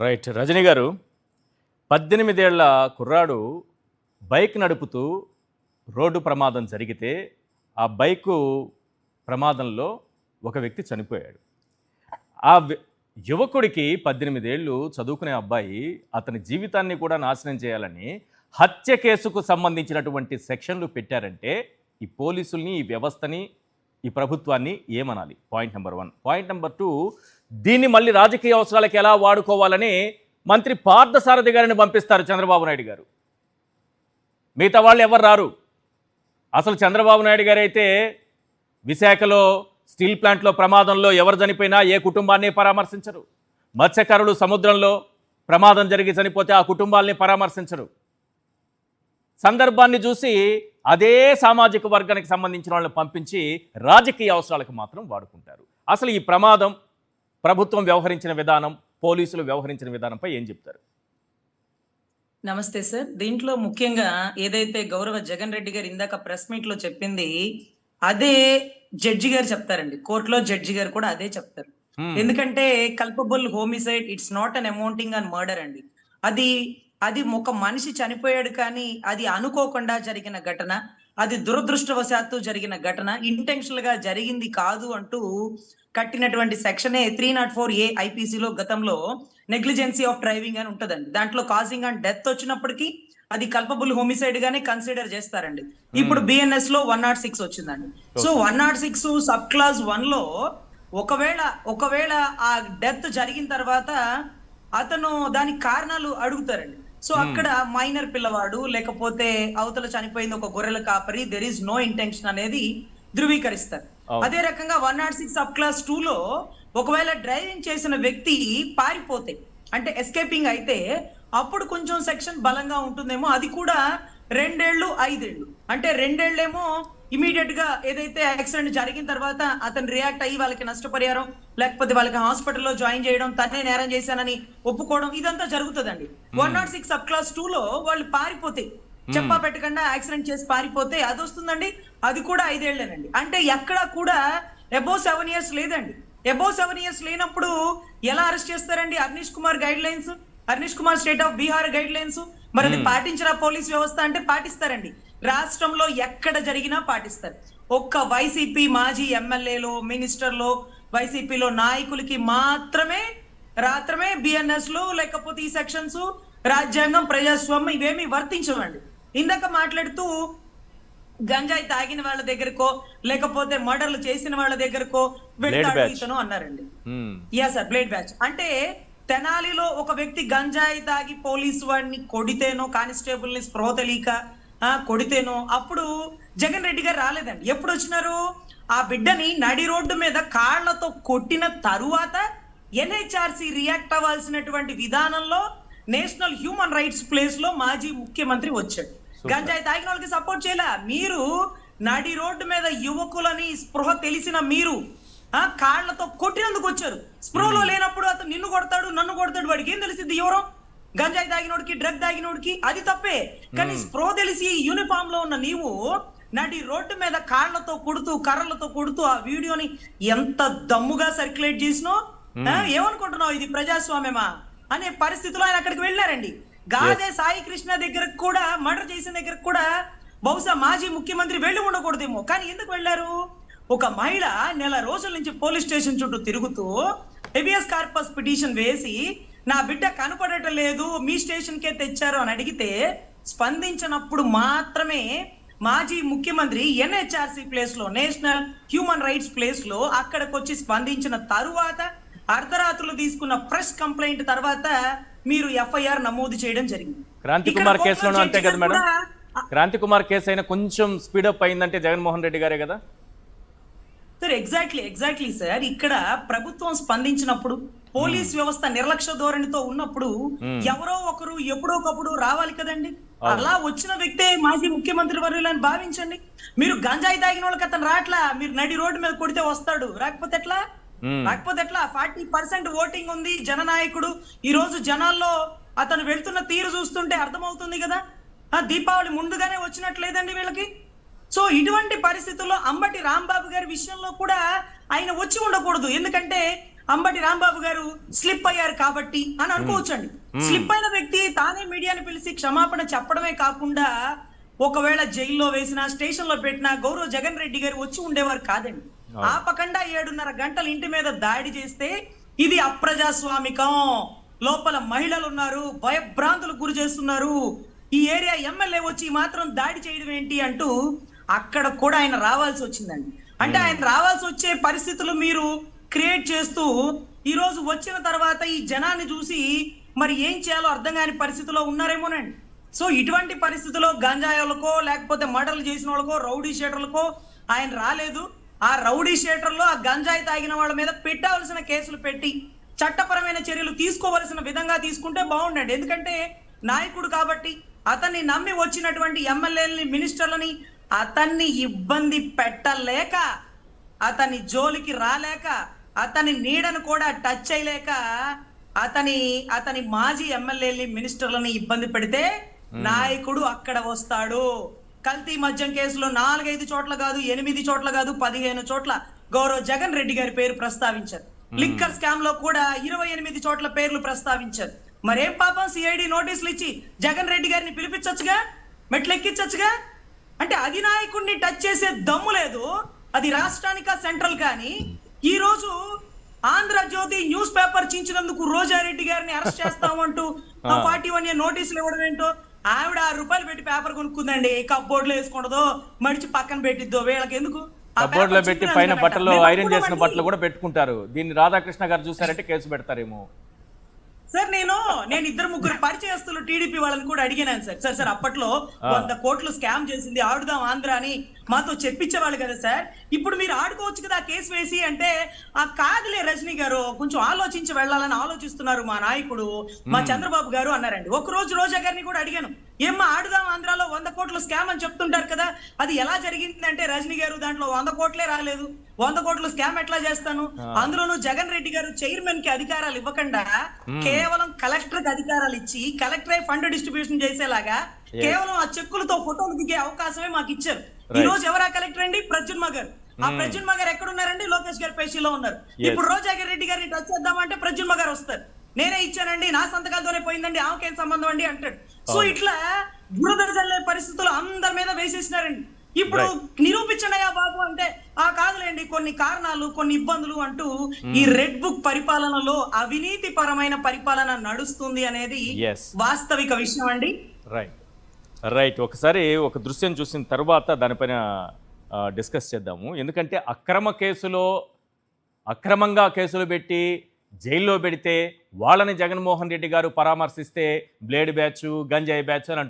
Right. Rajani గారు, 18 ఏళ్ల కుర్రాడు బైక్ నడుపుతూ రోడ్డు ప్రమాదం జరిగితే, ఆ బైకు ప్రమాదంలో ఒక వ్యక్తి చనిపోయాడు. ఆ యువకుడికి 18 ఏళ్ళు చదువుకునే అబ్బాయి అతని జీవితాన్ని కూడా నాశనం చేయాలని హత్య కేసుకు సంబంధించినటువంటి సెక్షన్లు పెట్టారంటే ఈ పోలీసుల్ని, ఈ వ్యవస్థని, ఈ ప్రభుత్వాన్ని ఏమనాలి? Point number 1. పాయింట్ నెంబర్ 2, దీన్ని మళ్ళీ రాజకీయ అవసరాలకు ఎలా వాడుకోవాలని మంత్రి పార్థసారథి గారిని పంపిస్తారు చంద్రబాబు నాయుడు గారు. మిగతా వాళ్ళు ఎవరు రారు. అసలు చంద్రబాబు నాయుడు గారు అయితే విశాఖలో స్టీల్ ప్లాంట్లో ప్రమాదంలో ఎవరు చనిపోయినా ఏ కుటుంబాన్ని పరామర్శించరు. మత్స్యకారులు సముద్రంలో ప్రమాదం జరిగి చనిపోతే ఆ కుటుంబాలని పరామర్శించరు. సందర్భాన్ని చూసి అదే సామాజిక వర్గానికి సంబంధించిన వాళ్ళని పంపించి రాజకీయ అవసరాలకు మాత్రం వాడుకుంటారు. అసలు ఈ ప్రమాదం, ప్రభుత్వం వ్యవహరించిన విధానం, పోలీసులు వ్యవహరించిన విధానంపై ఏం చెప్తారు? నమస్తే సార్. దీంట్లో ముఖ్యంగా ఏదైతే గౌరవ జగన్ రెడ్డి గారు ఇందాక ప్రెస్ మీట్ లో చెప్పింది అదే జడ్జి గారు చెప్తారండి. కోర్టులో జడ్జి గారు కూడా అదే చెప్తారు. ఎందుకంటే culpable homicide it's not an amounting on murder అండి. అది ఒక మనిషి చనిపోయాడు, కానీ అది అనుకోకుండా జరిగిన ఘటన, అది దురదృష్టవశాత్తు జరిగిన ఘటన, ఇంటెన్షనల్ గా జరిగింది కాదు అంటూ కట్టినటువంటి సెక్షనే 304A ఐపీసీలో గతంలో నెగ్లిజెన్సీ ఆఫ్ డ్రైవింగ్ అని ఉంటదండి. దాంట్లో కాజింగ్ అండ్ డెత్ వచ్చినప్పటికీ అది కల్పబుల్ హోమిసైడ్ గానే కన్సిడర్ చేస్తారండి. ఇప్పుడు బిఎన్ఎస్ లో 106 వచ్చిందండి. సో 106 సబ్ క్లాస్ 1 లో ఒకవేళ ఆ డెత్ జరిగిన తర్వాత అతను దానికి కారణాలు అడుగుతారండి. సో అక్కడ మైనర్ పిల్లవాడు, లేకపోతే అవతల చనిపోయింది ఒక గొర్రెల కాపరి, దెర్ ఈస్ నో ఇంటెన్షన్ అనేది ధృవీకరిస్తారు. అదే రకంగా 106 సబ్ క్లాస్ 2 లో ఒకవేళ డ్రైవింగ్ చేసిన వ్యక్తి పారిపోతే, అంటే ఎస్కేపింగ్ అయితే, అప్పుడు కొంచెం సెక్షన్ బలంగా ఉంటుందేమో. అది కూడా 2 ఏళ్ళు 5 ఏళ్ళు. అంటే 2 ఏళ్ళేమో ఇమీడియట్ గా ఏదైతే యాక్సిడెంట్ జరిగిన తర్వాత అతను రియాక్ట్ అయ్యి వాళ్ళకి నష్టపరిహారం, లేకపోతే వాళ్ళకి హాస్పిటల్లో జాయిన్ చేయడం, తనే నేరం చేశానని ఒప్పుకోవడం, ఇదంతా జరుగుతుందండి. 106 సబ్ క్లాస్ 2 లో వాళ్ళు పారిపోతే, చెప్పా పెట్టకుండా యాక్సిడెంట్ చేసి పారిపోతే అది వస్తుందండి. అది కూడా 5 ఏళ్లేనండి. అంటే ఎక్కడ కూడా అబౌవ్ 7 years లేదండి. అబౌవ్ 7 years లేనప్పుడు ఎలా అరెస్ట్ చేస్తారండి? Arnesh Kumar state of Bihar guidelines మరి అది పాటించిన పోలీస్ వ్యవస్థ అంటే పాటిస్తారండి. రాష్ట్రంలో ఎక్కడ జరిగినా పాటిస్తారు. ఒక్క వైసీపీ మాజీ ఎమ్మెల్యేలో, మినిస్టర్లో, వైసీపీలో నాయకులకి మాత్రమే బిఎన్ఎస్ లో, లేకపోతే ఈ సెక్షన్స్, రాజ్యాంగం, ప్రజాస్వామ్యం ఇవేమి వర్తించవండి. ఇందాక మాట్లాడుతూ గంజాయి తాగిన వాళ్ళ దగ్గరకో, లేకపోతే మర్డర్లు చేసిన వాళ్ళ దగ్గరకో వెళ్తాడు ఇతను అన్నారండి. Yeah sir, blade batch. అంటే తెనాలిలో ఒక వ్యక్తి గంజాయి తాగి పోలీసు వాడిని కొడితేనో, కానిస్టేబుల్ ని స్పృహ తెలియక కొడితేనో అప్పుడు జగన్ రెడ్డి గారు రాలేదండి. ఎప్పుడు వచ్చినారు? ఆ బిడ్డని నడి రోడ్డు మీద కాళ్లతో కొట్టిన తరువాత ఎన్హెచ్ఆర్సీ రియాక్ట్ అవ్వాల్సినటువంటి విధానంలో నేషనల్ హ్యూమన్ రైట్స్ ప్లేస్ లో మాజీ ముఖ్యమంత్రి వచ్చాడు. గంజాయి తాగిన వాళ్ళకి సపోర్ట్ చేయలే. మీరు నడి రోడ్డు మీద యువకులని స్పృహ తెలిసిన మీరు కాళ్లతో కొట్టినందుకు వచ్చారు. స్పృహలో లేనప్పుడు అతను నిన్ను కొడతాడు, నన్ను కొడతాడు, వాడికి ఏం తెలిసింది? ఎవరో గంజాయి తాగినోడికి, డ్రగ్ తాగినోడికి అది తప్పే. కానీ స్పృహ తెలిసి యూనిఫామ్ లో ఉన్న నీవు నడి రోడ్డు మీద కాళ్లతో కొడుతూ, కర్రలతో కొడుతూ ఆ వీడియోని ఎంత దమ్ముగా సర్క్యులేట్ చేసినో, ఏమనుకుంటున్నావు ఇది ప్రజాస్వామ్యమా అనే పరిస్థితిలో ఆయన అక్కడికి వెళ్ళారండి. గాదే సాయి కృష్ణ దగ్గరకు కూడా, మర్డర్ చేసిన దగ్గరకు కూడా బహుశా మాజీ ముఖ్యమంత్రి వెళ్ళి ఉండకూడదేమో. కానీ ఎందుకు వెళ్ళారు? ఒక మహిళ నెల రోజుల నుంచి పోలీస్ స్టేషన్ చుట్టూ తిరుగుతూ హెబియస్ కార్పస్ పిటిషన్ వేసి, నా బిడ్డ కనపడటం లేదు, మీ స్టేషన్ కే తెచ్చారు అని అడిగితే స్పందించినప్పుడు మాత్రమే మాజీ ముఖ్యమంత్రి ఎన్హెచ్ఆర్సీ ప్లేస్ లో, నేషనల్ హ్యూమన్ రైట్స్ ప్లేస్ లో అక్కడికి వచ్చి స్పందించిన తరువాత అర్ధరాత్రులు తీసుకున్న ఫ్రెష్ కంప్లైంట్ తర్వాత మీరు ఎఫ్ఐఆర్ నమోదు చేయడం జరిగింది. క్రాంతి కుమార్ కేసులోనూ అంతే కదా మేడం? క్రాంతి కుమార్ కేసు అయినా కొంచెం స్పీడప్ అయిందంటే జగన్మోహన్ రెడ్డి గారే కదా సార్. Exactly sir. ఇక్కడ ప్రభుత్వం స్పందించినప్పుడు, పోలీస్ వ్యవస్థ నిర్లక్ష్య ధోరణితో ఉన్నప్పుడు ఎవరో ఒకరు ఎప్పుడో ఒకప్పుడు రావాలి కదండి. అలా వచ్చిన వ్యక్తే మాజీ ముఖ్యమంత్రి వర్యులని భావించండి. మీరు గంజాయి తాగిన వాళ్ళకి అతను రాట్లా, మీరు నడి రోడ్డు మీద కొడితే వస్తాడు, రాకపోతే ఎట్లా? 40% ఓటింగ్ ఉంది, జననాయకుడు. ఈ రోజు జనాల్లో అతను వెళ్తున్న తీరు చూస్తుంటే అర్థమవుతుంది కదా, దీపావళి ముందుగానే వచ్చినట్లేదండి వీళ్ళకి. సో ఇటువంటి పరిస్థితుల్లో అంబటి రాంబాబు గారి విషయంలో కూడా ఆయన వచ్చి ఉండకూడదు. ఎందుకంటే అంబటి రాంబాబు గారు స్లిప్ అయ్యారు కాబట్టి అని అనుకోవచ్చండి. స్లిప్ అయిన వ్యక్తి తానే మీడియాని పిలిచి క్షమాపణ చెప్పడమే కాకుండా ఒకవేళ జైల్లో వేసినా స్టేషన్ లో పెట్టినా గౌరవ్ జగన్ రెడ్డి గారు వచ్చి ఉండేవారు కాదండి. ఆపకుండా 7:30 గంటలు ఇంటి మీద దాడి చేస్తే ఇది అప్రజాస్వామికం, లోపల మహిళలు ఉన్నారు, భయభ్రాంతులకు గురి చేస్తున్నారు, ఈ ఏరియా ఎమ్మెల్యే వచ్చి మాత్రం దాడి చేయడం ఏంటి అంటూ అక్కడ కూడా ఆయన రావాల్సి వచ్చిందండి. అంటే ఆయన రావాల్సి వచ్చే పరిస్థితులు మీరు క్రియేట్ చేస్తూ ఈ రోజు వచ్చిన తర్వాత ఈ జనాన్ని చూసి మరి ఏం చేయాలో అర్థం కాని పరిస్థితిలో ఉన్నారేమోనండి. సో ఇటువంటి పరిస్థితుల్లో గంజాయిలకో లేకపోతే మర్డర్లు చేసిన వాళ్ళకో రౌడీ షీటర్లకో ఆయన రాలేదు. ఆ రౌడీ షీటర్లో ఆ గంజాయి తాగిన వాళ్ళ మీద పెట్టాల్సిన కేసులు పెట్టి చట్టపరమైన చర్యలు తీసుకోవలసిన విధంగా తీసుకుంటే బాగుండండి. ఎందుకంటే నాయకుడు కాబట్టి అతన్ని నమ్మి వచ్చినటువంటి ఎమ్మెల్యేలని మినిస్టర్లని అతన్ని ఇబ్బంది పెట్టలేక, అతని జోలికి రాలేక, అతని నీడను కూడా టచ్ చేయలేక అతని మాజీ ఎమ్మెల్యేలని మినిస్టర్లని ఇబ్బంది పెడితే నాయకుడు అక్కడ వస్తాడు. కల్తీ మద్యం కేసులో 4-5 చోట్ల కాదు, 8 చోట్ల కాదు, 15 చోట్ల గౌరవ్ జగన్ రెడ్డి గారి పేరు ప్రస్తావించారు. లిక్కర్ స్కామ్ లో కూడా 28 చోట్ల పేర్లు ప్రస్తావించారు. మరేం పాపం సిఐడి నోటీసులు ఇచ్చి జగన్ రెడ్డి గారిని పిలిపించొచ్చుగా, మెట్లెక్కించొచ్చుగా. అంటే అధినాయకుడిని టచ్ చేసే దమ్ము లేదు, అది రాష్ట్రానిక సెంట్రల్. కానీ ఈ రోజు ఆంధ్రజ్యోతి న్యూస్ పేపర్ చించినందుకు రోజారెడ్డి గారిని అరెస్ట్ చేస్తామంటూ 41 నోటీసులు ఇవ్వడం ఏంటో. ఆవిడ 6 రూపాయలు పెట్టి పేపర్ కొనుక్కుందండి, కప్బోర్డ్ లో వేసుకుంటదో మడిచి పక్కన పెట్టిద్దో, వీళ్ళకి ఎందుకు? కప్బోర్డ్ లో పెట్టి పైన బట్టలు ఐరన్ చేసిన బట్టలు కూడా పెట్టుకుంటారు. దీన్ని రాధాకృష్ణ గారు చూసారంటే కేసు పెడతారేమో. సార్ నేను 2-3 పరిచయస్తులు టీడీపీ వాళ్ళని కూడా అడిగినాను సార్. సార్ అప్పట్లో 100 కోట్లు స్కామ్ చేసింది, ఆడుదాం ఆంధ్ర అని మాతో చెప్పించేవాళ్ళు కదా సార్. ఇప్పుడు మీరు ఆడుకోవచ్చు కదా కేసు వేసి అంటే, ఆ కాదులే రజనీ గారు, కొంచెం ఆలోచించి వెళ్ళాలని ఆలోచిస్తున్నారు మా నాయకుడు, మా చంద్రబాబు గారు అన్నారండి. ఒక రోజు రోజా గారిని కూడా అడిగాను, ఏమ్మా ఆడుదాం ఆంధ్రాలో 100 కోట్లు స్కామ్ అని చెప్తుంటారు కదా, అది ఎలా జరిగింది అంటే, రజనీ గారు దాంట్లో 100 కోట్లే రాలేదు, 100 కోట్లు స్కామ్ ఎట్లా చేస్తాను, అందులోనూ జగన్ రెడ్డి గారు చైర్మన్ కి అధికారాలు ఇవ్వకుండా కేవలం కలెక్టర్ కి అధికారాలు ఇచ్చి కలెక్టరే ఫండ్ డిస్ట్రిబ్యూషన్ చేసేలాగా కేవలం ఆ చెక్కులతో ఫోటోలు దిగే అవకాశమే మాకు ఇచ్చారు. ఈ రోజు ఎవరా కలెక్టర్ అండి? ప్రద్యుమ్న గారు. ఆ ప్రద్యుమ్న గారు ఎక్కడ ఉన్నారండి? లోకేష్ గారి పేషీలో ఉన్నారు. ఇప్పుడు రోజాగర్ రెడ్డి గారిని టచ్ చేద్దామంటే ప్రద్యుమ్న గారు వస్తారు, నేనే ఇచ్చానండి, నా సంతకాలతోనే పోయిందండి, ఆమెకేం సంబంధం అండి అంటాడు. సో ఇట్లా బురద జల్లే పరిస్థితులు అందరి మీద వేసేసినారండి. ఇప్పుడు నిరూపించండియా బాబు అంటే, ఆ కాదులేండి కొన్ని కారణాలు, కొన్ని ఇబ్బందులు అంటూ ఈ రెడ్ బుక్ పరిపాలనలో అవినీతి పరమైన పరిపాలన నడుస్తుంది అనేది వాస్తవిక విషయం అండి. రైట్. ఒకసారి ఒక దృశ్యం చూసిన తర్వాత దానిపైన డిస్కస్ చేద్దాము. ఎందుకంటే అక్రమంగా కేసులు పెట్టి జైల్లో పెడితే వాళ్ళని జగన్మోహన్ రెడ్డి గారు పరామర్శిస్తే బ్లేడ్ బ్యాచ్, గంజాయి బ్యాచ్ అని